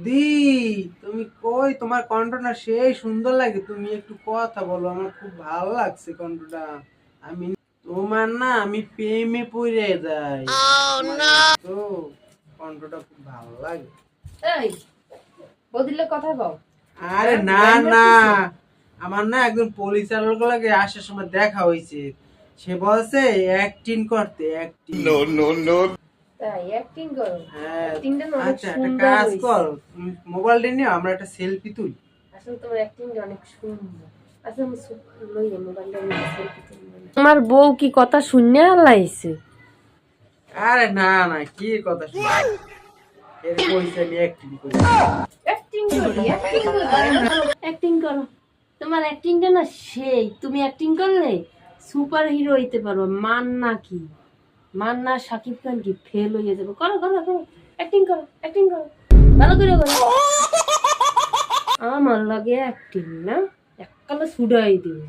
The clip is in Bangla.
দি, তুমি কই? তোমার কণ্ঠটা সেই সুন্দর লাগে, তুমি একটু কথা বলো, আমার খুব ভালো লাগছে কণ্ঠটা। আমি তোমার না, আমি প্রেমে পড়ে যাই। তো কণ্ঠটা খুব ভালো লাগে। এই বদিলে কথা কও। আরে না না, আমার না একজন পরিচালক লাগে আসার সময় দেখা হয়েছে। সে বলছে অ্যাক্টিং করতে, অ্যাক্টিং। No no no. তাই অ্যাক্টিং করো? হ্যাঁ। অ্যাক্টিংটা না অনেক আচ্ছা, একটা সুন্দর কাজ হইছে। কর, মোবাইলটা নিয়ে আমরা একটা সেলফি তুলি। আসলে তোমার অ্যাক্টিংটা অনেক সুন্দর। আচ্ছা আমি লইয়ে মোবাইলটা নিয়ে সেলফি তুলবো। তোমার বউ কি কথা শুনে লাইছে? আরে না না, কি কথা শুনি, এর কইছে আমি অ্যাক্টিং করি। অ্যাক্টিং করি, অ্যাক্টিং করি, অ্যাক্টিং করো। তোমার অ্যাক্টিংটা না সেই, তুমি অ্যাক্টিং করলে সুপার হিরো হইতে পারো। মান্না কি, মান্না শাকিব খান কি ফেল হয়ে যাবে। করো করো করো, অ্যাক্টিং করো, অ্যাক্টিং করো, ভালো করে করো। আমার লাগে অ্যাক্টিং না এককালে ছুড়াই দিবে।